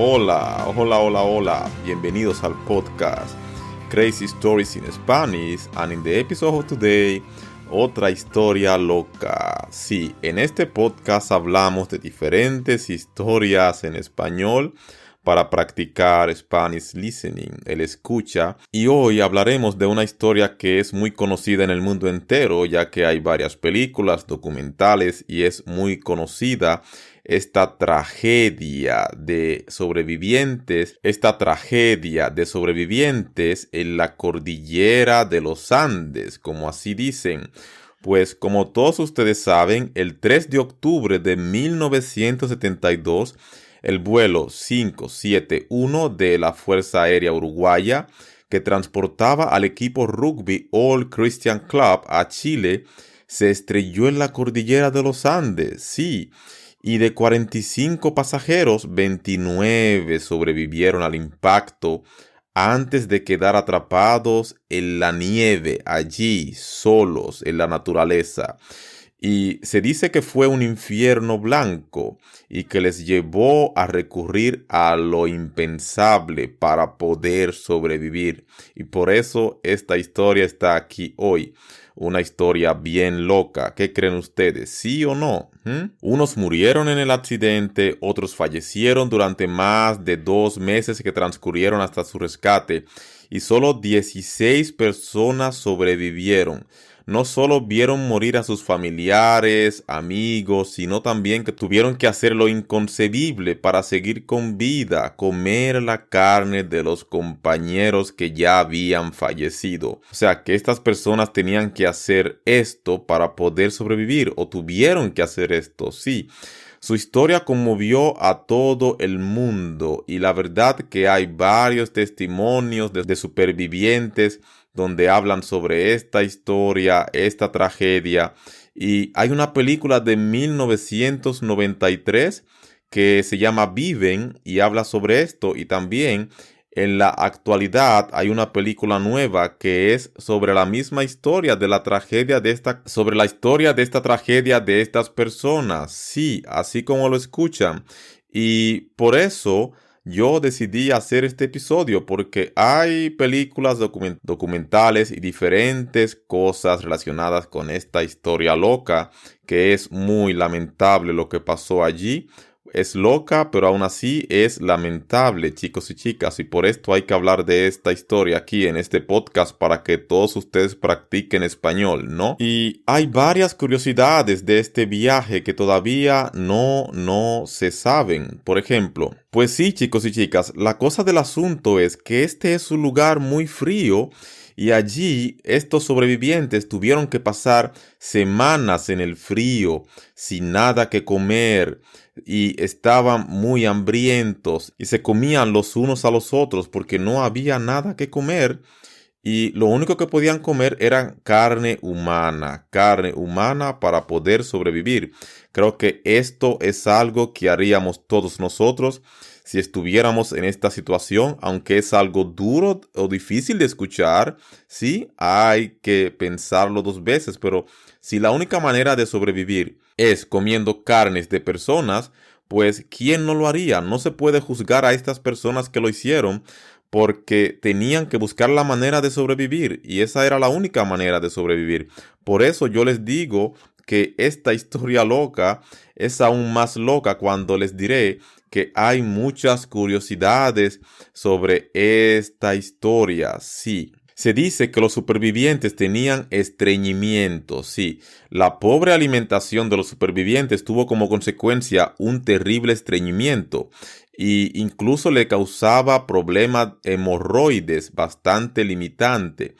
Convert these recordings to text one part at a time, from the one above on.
Hola, hola, hola, hola. Bienvenidos al podcast Crazy Stories in Spanish. And in the episode of today, otra historia loca. Sí, en este podcast hablamos de diferentes historias en español para practicar Spanish listening, el escucha. Y hoy hablaremos de una historia que es muy conocida en el mundo entero, ya que hay varias películas, documentales y es muy conocida esta tragedia de sobrevivientes en la cordillera de los Andes, como así dicen. Pues como todos ustedes saben, el 3 de octubre de 1972, el vuelo 571 de la Fuerza Aérea Uruguaya, que transportaba al equipo rugby All Christian Club a Chile, se estrelló en la cordillera de los Andes. Sí, y de 45 pasajeros, 29 sobrevivieron al impacto antes de quedar atrapados en la nieve, allí, solos, en la naturaleza. Y se dice que fue un infierno blanco y que les llevó a recurrir a lo impensable para poder sobrevivir. Y por eso esta historia está aquí hoy. Una historia bien loca. ¿Qué creen ustedes? ¿Sí o no? Unos murieron en el accidente, otros fallecieron durante más de 2 meses que transcurrieron hasta su rescate y solo 16 personas sobrevivieron. No solo vieron morir a sus familiares, amigos, sino también que tuvieron que hacer lo inconcebible para seguir con vida, comer la carne de los compañeros que ya habían fallecido. O sea, que estas personas tenían que hacer esto para poder sobrevivir, o tuvieron que hacer esto, sí. Su historia conmovió a todo el mundo y la verdad que hay varios testimonios de supervivientes donde hablan sobre esta historia, esta tragedia. Y hay una película de 1993 que se llama Viven y habla sobre esto. Y también en la actualidad hay una película nueva que es sobre la misma historia de la tragedia sobre la historia de esta tragedia de estas personas. Sí, así como lo escuchan. Y por eso yo decidí hacer este episodio porque hay películas documentales y diferentes cosas relacionadas con esta historia loca, que es muy lamentable lo que pasó allí. Es loca, pero aún así es lamentable, chicos y chicas, y por esto hay que hablar de esta historia aquí en este podcast para que todos ustedes practiquen español, ¿no? Y hay varias curiosidades de este viaje que todavía no se saben. Por ejemplo, pues sí, chicos y chicas, la cosa del asunto es que este es un lugar muy frío y allí estos sobrevivientes tuvieron que pasar semanas en el frío, sin nada que comer, y estaban muy hambrientos y se comían los unos a los otros porque no había nada que comer. Y lo único que podían comer era carne humana para poder sobrevivir. Creo que esto es algo que haríamos todos nosotros si estuviéramos en esta situación, aunque es algo duro o difícil de escuchar. Sí, hay que pensarlo 2 veces, pero si la única manera de sobrevivir es comiendo carnes de personas, pues ¿quién no lo haría? No se puede juzgar a estas personas que lo hicieron, porque tenían que buscar la manera de sobrevivir y esa era la única manera de sobrevivir. Por eso yo les digo que esta historia loca es aún más loca cuando les diré que hay muchas curiosidades sobre esta historia. Sí. Se dice que los supervivientes tenían estreñimiento, sí. La pobre alimentación de los supervivientes tuvo como consecuencia un terrible estreñimiento y incluso le causaba problemas hemorroides bastante limitante.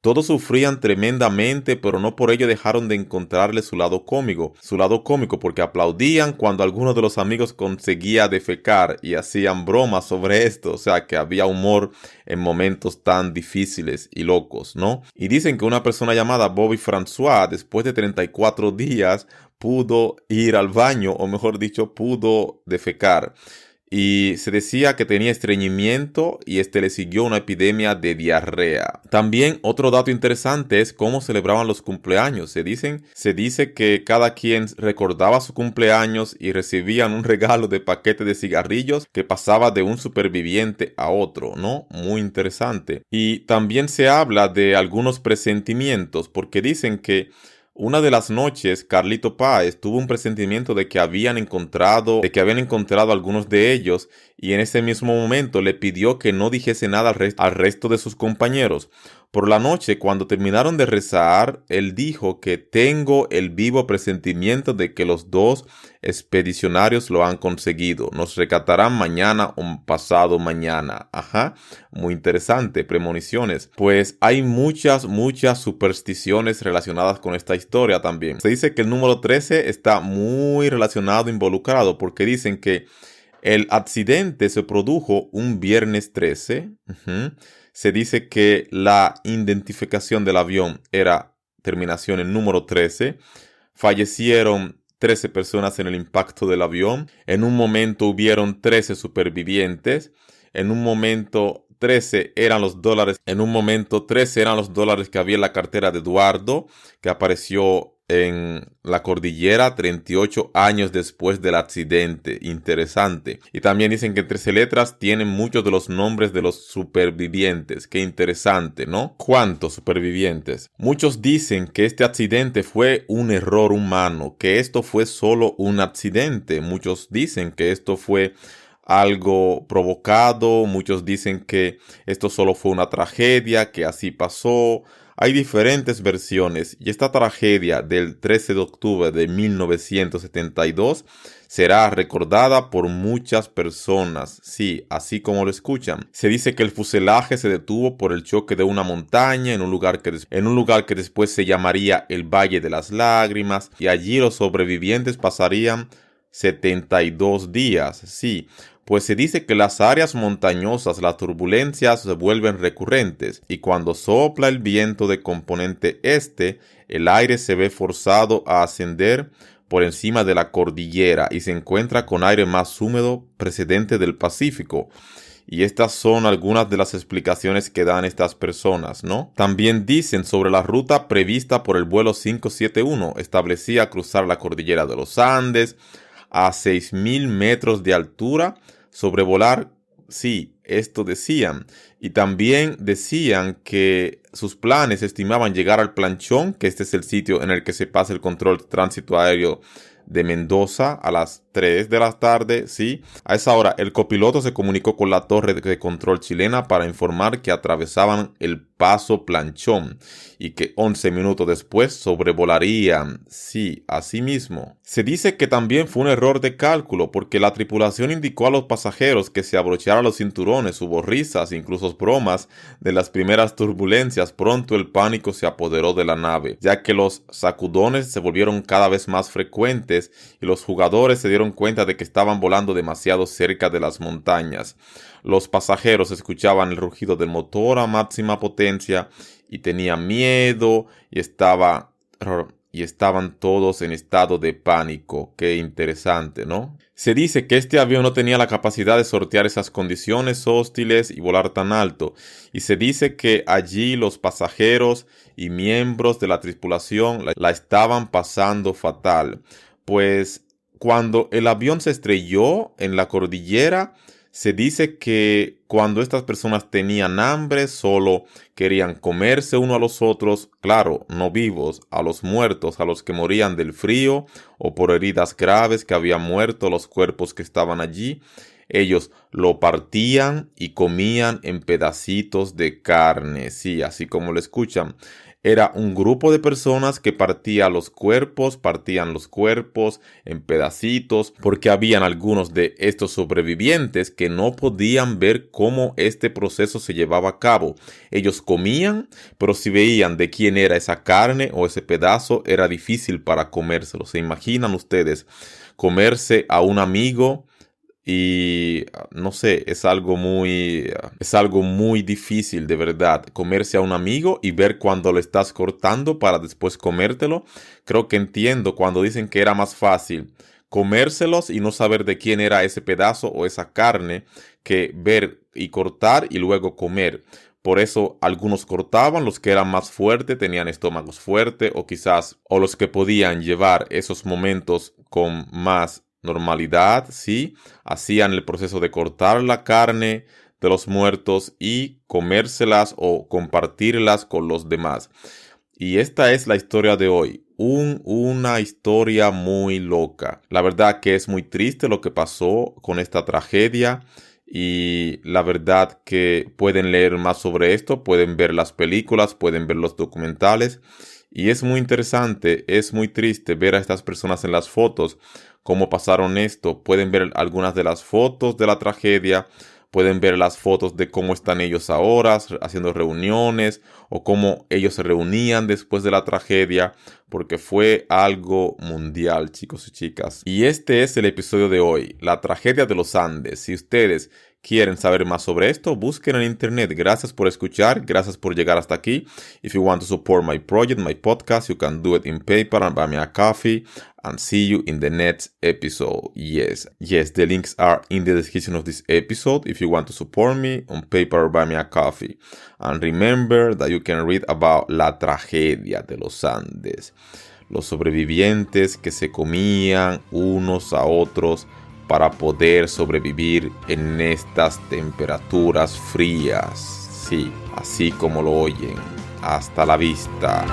Todos sufrían tremendamente, pero no por ello dejaron de encontrarle su lado cómico. Su lado cómico porque aplaudían cuando alguno de los amigos conseguía defecar y hacían bromas sobre esto. O sea, que había humor en momentos tan difíciles y locos, ¿no? Y dicen que una persona llamada Bobby François, después de 34 días, pudo ir al baño, o mejor dicho, pudo defecar. y se decía que tenía estreñimiento y le siguió una epidemia de diarrea. También otro dato interesante es cómo celebraban los cumpleaños. Se dice que cada quien recordaba su cumpleaños y recibían un regalo de paquete de cigarrillos que pasaba de un superviviente a otro, ¿no? Muy interesante. Y también se habla de algunos presentimientos, porque dicen que una de las noches, Carlito Páez tuvo un presentimiento de que habían encontrado a algunos de ellos, y en ese mismo momento le pidió que no dijese nada al resto de sus compañeros. Por la noche, cuando terminaron de rezar, él dijo que tengo el vivo presentimiento de que los dos expedicionarios lo han conseguido. Nos rescatarán mañana o pasado mañana. Ajá, muy interesante, premoniciones. Pues hay muchas supersticiones relacionadas con esta historia también. Se dice que el número 13 está muy relacionado, involucrado, porque dicen que el accidente se produjo un viernes 13. Se dice que la identificación del avión era terminación en número 13. Fallecieron 13 personas en el impacto del avión. En un momento hubieron 13 supervivientes. En un momento 13 eran los dólares. En un momento 13 eran los dólares que había en la cartera de Eduardo, que apareció en la cordillera 38 años después del accidente. Interesante. Y también dicen que 13 letras tienen muchos de los nombres de los supervivientes. Qué interesante, ¿no? ¿Cuántos supervivientes? Muchos dicen que este accidente fue un error humano, que esto fue solo un accidente. Muchos dicen que esto fue algo provocado. Muchos dicen que esto solo fue una tragedia, que así pasó. Hay diferentes versiones, y esta tragedia del 13 de octubre de 1972 será recordada por muchas personas. Sí, así como lo escuchan. Se dice que el fuselaje se detuvo por el choque de una montaña en un lugar que después se llamaría el Valle de las Lágrimas, y allí los sobrevivientes pasarían 72 días. Sí, pues se dice que las áreas montañosas, las turbulencias se vuelven recurrentes, y cuando sopla el viento de componente este, el aire se ve forzado a ascender por encima de la cordillera y se encuentra con aire más húmedo procedente del Pacífico. Y estas son algunas de las explicaciones que dan estas personas, ¿no? También dicen sobre la ruta prevista por el vuelo 571, establecía cruzar la cordillera de los Andes a 6.000 metros de altura, sobrevolar, sí, esto decían. Y también decían que sus planes estimaban llegar al Planchón, que este es el sitio en el que se pasa el control de tránsito aéreo de Mendoza a las 3 de la tarde, sí. A esa hora el copiloto se comunicó con la torre de control chilena para informar que atravesaban el paso Planchón y que 11 minutos después sobrevolarían. Sí, así mismo. Se dice que también fue un error de cálculo, porque la tripulación indicó a los pasajeros que se abrocharan los cinturones. Hubo risas, incluso bromas de las primeras turbulencias. Pronto el pánico se apoderó de la nave, ya que los sacudones se volvieron cada vez más frecuentes y los jugadores se dieron cuenta de que estaban volando demasiado cerca de las montañas. Los pasajeros escuchaban el rugido del motor a máxima potencia y tenían miedo y estaban todos en estado de pánico. Qué interesante, ¿no? Se dice que este avión no tenía la capacidad de sortear esas condiciones hostiles y volar tan alto, y se dice que allí los pasajeros y miembros de la tripulación la estaban pasando fatal. Pues cuando el avión se estrelló en la cordillera, se dice que cuando estas personas tenían hambre, solo querían comerse uno a los otros, claro, no vivos, a los muertos, a los que morían del frío o por heridas graves, que habían muerto los cuerpos que estaban allí. Ellos lo partían y comían en pedacitos de carne, sí, así como lo escuchan. Era un grupo de personas que partían los cuerpos en pedacitos, porque habían algunos de estos sobrevivientes que no podían ver cómo este proceso se llevaba a cabo. Ellos comían, pero si veían de quién era esa carne o ese pedazo, era difícil para comérselo. ¿Se imaginan ustedes comerse a un amigo? Y no sé, es algo muy difícil, de verdad, comerse a un amigo y ver cuando lo estás cortando para después comértelo. Creo que entiendo cuando dicen que era más fácil comérselos y no saber de quién era ese pedazo o esa carne, que ver y cortar y luego comer. Por eso algunos cortaban, los que eran más fuertes tenían estómagos fuertes o los que podían llevar esos momentos con más normalidad, ¿sí? Hacían el proceso de cortar la carne de los muertos y comérselas o compartirlas con los demás. Y esta es la historia de hoy. Una historia muy loca. La verdad que es muy triste lo que pasó con esta tragedia. Y la verdad que pueden leer más sobre esto, pueden ver las películas, pueden ver los documentales. Y es muy interesante, es muy triste ver a estas personas en las fotos, cómo pasaron esto. Pueden ver algunas de las fotos de la tragedia. Pueden ver las fotos de cómo están ellos ahora haciendo reuniones o cómo ellos se reunían después de la tragedia, porque fue algo mundial, chicos y chicas. Y este es el episodio de hoy, la tragedia de los Andes. Si ustedes quieren saber más sobre esto, busquen en internet. Gracias por escuchar, gracias por llegar hasta aquí. If you want to support my project, my podcast, you can do it in PayPal and buy me a coffee. And see you in the next episode. Yes, the links are in the description of this episode if you want to support me on PayPal or buy me a coffee. And remember that you can read about la tragedia de los Andes. Los sobrevivientes que se comían unos a otros para poder sobrevivir en estas temperaturas frías. Sí, así como lo oyen. Hasta la vista.